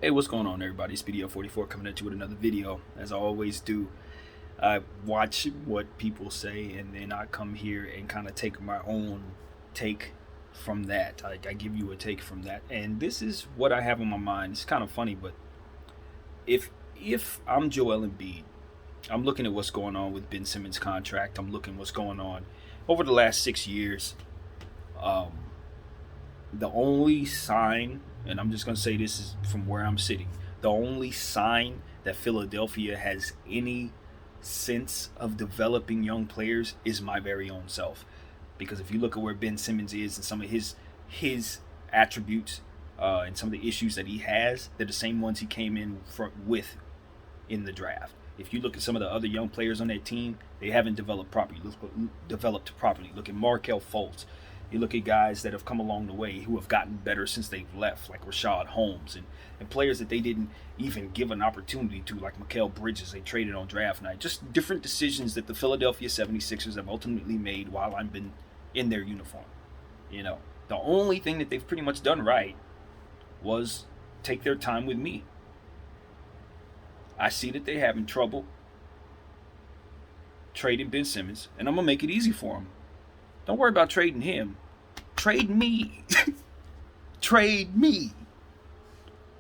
Hey, what's going on, everybody? It's BDL44 coming at you with another video. As I always do, I watch what people say and then I come here and kind of take my own take from that. I give you a take from that. And this is what I have on my mind. It's kind of funny, but if I'm Joel Embiid, I'm looking at what's going on with Ben Simmons' contract. I'm looking what's going on over the last 6 years. The only sign, and I'm just going to say this is from where I'm sitting, the only sign that Philadelphia has any sense of developing young players is my very own self. Because if you look at where Ben Simmons is and some of his attributes and some of the issues that he has, they're the same ones he came in with in the draft. If you look at some of the other young players on that team, they haven't developed properly. Look at Markelle Fultz. You look at guys that have come along the way who have gotten better since they've left, like Rashad Holmes, and players that they didn't even give an opportunity to, like Mikal Bridges, they traded on draft night. Just different decisions that the Philadelphia 76ers have ultimately made while I've been in their uniform. You know, the only thing that they've pretty much done right was take their time with me. I see that they're having trouble trading Ben Simmons, and I'm going to make it easy for them. Don't worry about trading him. Trade me. Trade me.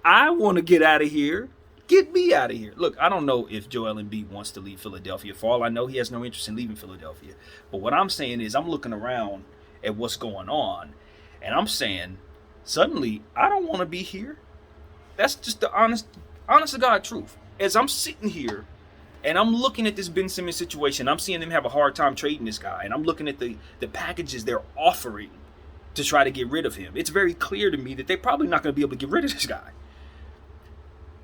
I want to get out of here. Get me out of here. Look, I don't know if Joel Embiid wants to leave Philadelphia. For all I know, he has no interest in leaving Philadelphia. But what I'm saying is I'm looking around at what's going on, and I'm saying, suddenly, I don't want to be here. That's just the honest to God truth. As I'm sitting here, and I'm looking at this Ben Simmons situation, I'm seeing them have a hard time trading this guy. And I'm looking at the packages they're offering to try to get rid of him. It's very clear to me that they're probably not going to be able to get rid of this guy.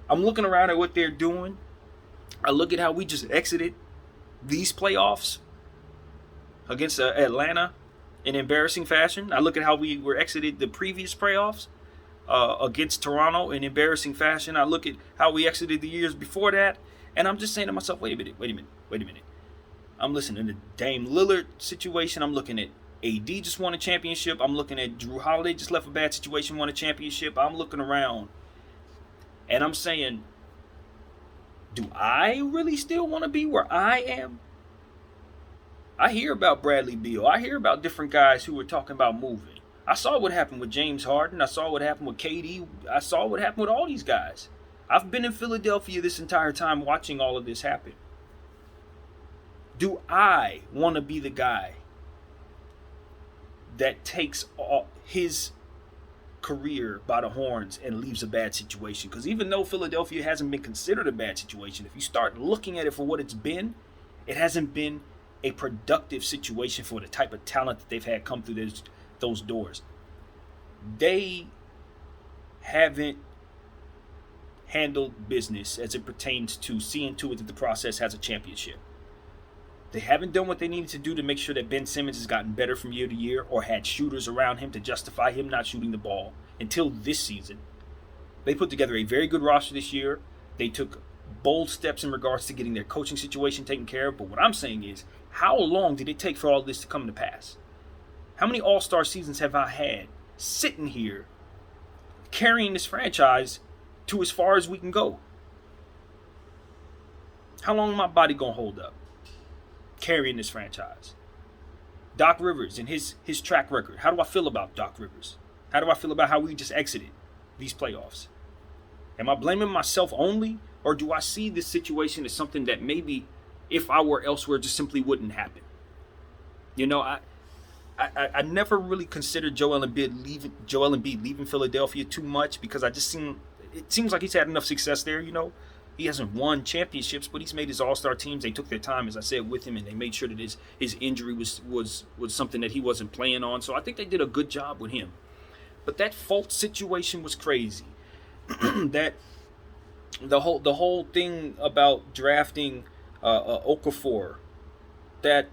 I'm looking around at what they're doing. I look at how we just exited these playoffs against Atlanta in embarrassing fashion. I look at how we were exited the previous playoffs against Toronto in embarrassing fashion. I look at how we exited the years before that. And I'm just saying to myself, wait a minute. I'm listening to Dame Lillard situation. I'm looking at AD just won a championship. I'm looking at Drew Holiday just left a bad situation, won a championship. I'm looking around and I'm saying, do I really still want to be where I am? I hear about Bradley Beal. I hear about different guys who were talking about moving. I saw what happened with James Harden. I saw what happened with KD. I saw what happened with all these guys. I've been in Philadelphia this entire time watching all of this happen. Do I want to be the guy that takes his career by the horns and leaves a bad situation? Because even though Philadelphia hasn't been considered a bad situation, if you start looking at it for what it's been, it hasn't been a productive situation for the type of talent that they've had come through those doors. They haven't handled business as it pertains to seeing to it that the process has a championship. They haven't done what they needed to do to make sure that Ben Simmons has gotten better from year to year or had shooters around him to justify him not shooting the ball until this season. They put together a very good roster this year. They took bold steps in regards to getting their coaching situation taken care of. But what I'm saying is, how long did it take for all this to come to pass? How many all-star seasons have I had sitting here carrying this franchise to as far as we can go? How long is my body gonna hold up carrying this franchise? Doc Rivers and his track record. How do I feel about Doc Rivers? How do I feel about how we just exited these playoffs? Am I blaming myself only, or do I see this situation as something that maybe if I were elsewhere just simply wouldn't happen? You know, I never really considered Joel Embiid leaving Philadelphia too much because it seems like he's had enough success there. You know, he hasn't won championships, but he's made his all-star teams. They took their time, as I said, with him, and they made sure that his injury was something that he wasn't playing on. So I think they did a good job with him. But that Fultz situation was crazy. That the whole thing about drafting Okafor, that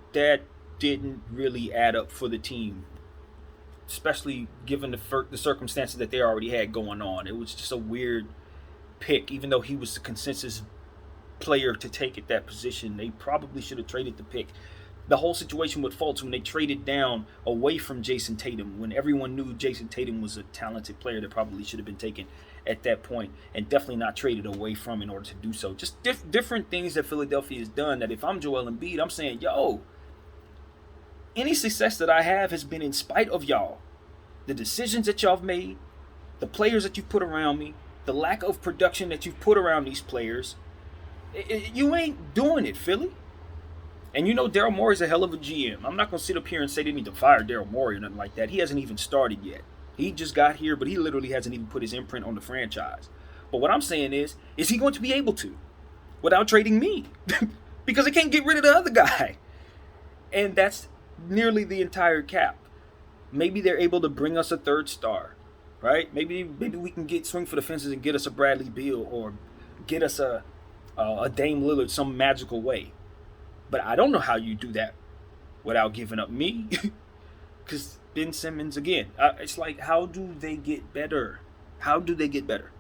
didn't really add up for the team, especially given the circumstances that they already had going on. It was just a weird pick. Even though he was the consensus player to take at that position, they probably should have traded the pick. The whole situation with Fultz, when they traded down away from Jason Tatum, when everyone knew Jason Tatum was a talented player that probably should have been taken, at that point, and definitely not traded away from in order to do so. Just different things that Philadelphia has done that if I'm Joel Embiid, I'm saying, yo, any success that I have has been in spite of y'all. The decisions that y'all have made, the players that you've put around me, the lack of production that you've put around these players. You ain't doing it, Philly. And you know Daryl Morey's a hell of a GM. I'm not going to sit up here and say they need to fire Daryl Morey or nothing like that. He hasn't even started yet. He just got here, but he literally hasn't even put his imprint on the franchise. But what I'm saying is he going to be able to without trading me? Because they can't get rid of the other guy. And that's nearly the entire cap. Maybe they're able to bring us a third star, right? Maybe we can swing for the fences and get us a Bradley Beal or get us a Dame Lillard some magical way. But I don't know how you do that without giving up me. Because Ben Simmons, again, it's like, how do they get better? How do they get better?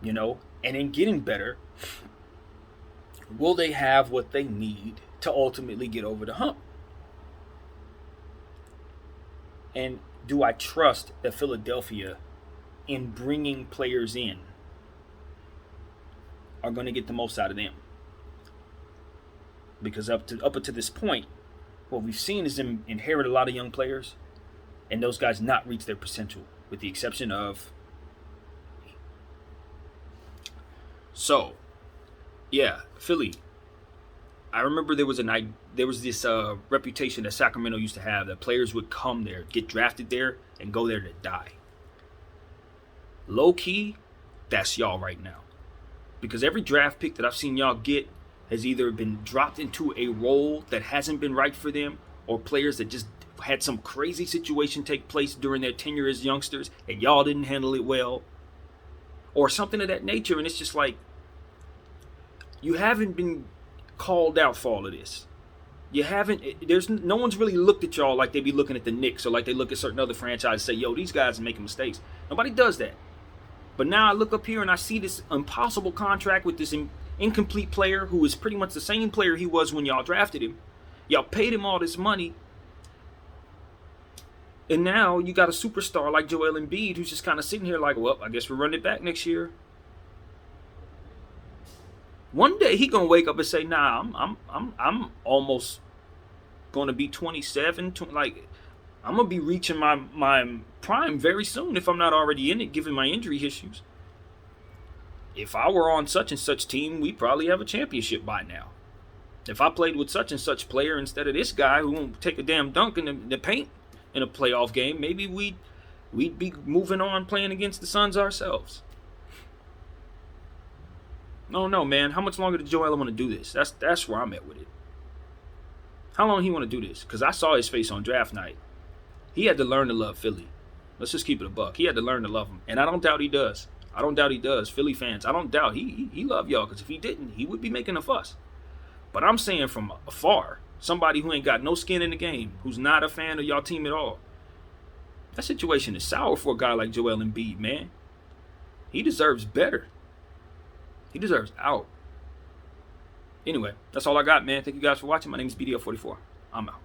You know, and in getting better, will they have what they need to ultimately get over the hump? And do I trust that Philadelphia, in bringing players in, are going to get the most out of them? Because up to this point, what we've seen is them inherit a lot of young players, and those guys not reach their potential, with the exception of. So, yeah, Philly. I remember there was this reputation that Sacramento used to have that players would come there, get drafted there, and go there to die. Low key, that's y'all right now, because every draft pick that I've seen y'all get has either been dropped into a role that hasn't been right for them, or players that just had some crazy situation take place during their tenure as youngsters and y'all didn't handle it well, or something of that nature. And it's just like, you haven't been called out for all of this. You haven't. No one's really looked at y'all like they be looking at the Knicks, or like they look at certain other franchises and say, yo, these guys are making mistakes. Nobody does that. But now I look up here and I see this impossible contract with this incomplete player who is pretty much the same player he was when y'all drafted him. Y'all paid him all this money. And now you got a superstar like Joel Embiid who's just kind of sitting here like, well, I guess we're running it back next year. One day he gonna wake up and say, nah, I'm almost gonna be 27, like I'm gonna be reaching my prime very soon if I'm not already in it, given my injury issues. If I were on such and such team, we'd probably have a championship by now. If I played with such and such player instead of this guy who won't take a damn dunk in the paint in a playoff game, maybe we'd be moving on playing against the Suns ourselves. No, man. How much longer did Joel want to do this? That's where I'm at with it. How long he want to do this? Because I saw his face on draft night. He had to learn to love Philly. Let's just keep it a buck. He had to learn to love him. And I don't doubt he does. Philly fans, I don't doubt he love y'all, because if he didn't, he would be making a fuss. But I'm saying from afar, somebody who ain't got no skin in the game, who's not a fan of y'all team at all, that situation is sour for a guy like Joel Embiid, man. He deserves better. He deserves out. Anyway, that's all I got, man. Thank you guys for watching. My name is BDL44. I'm out.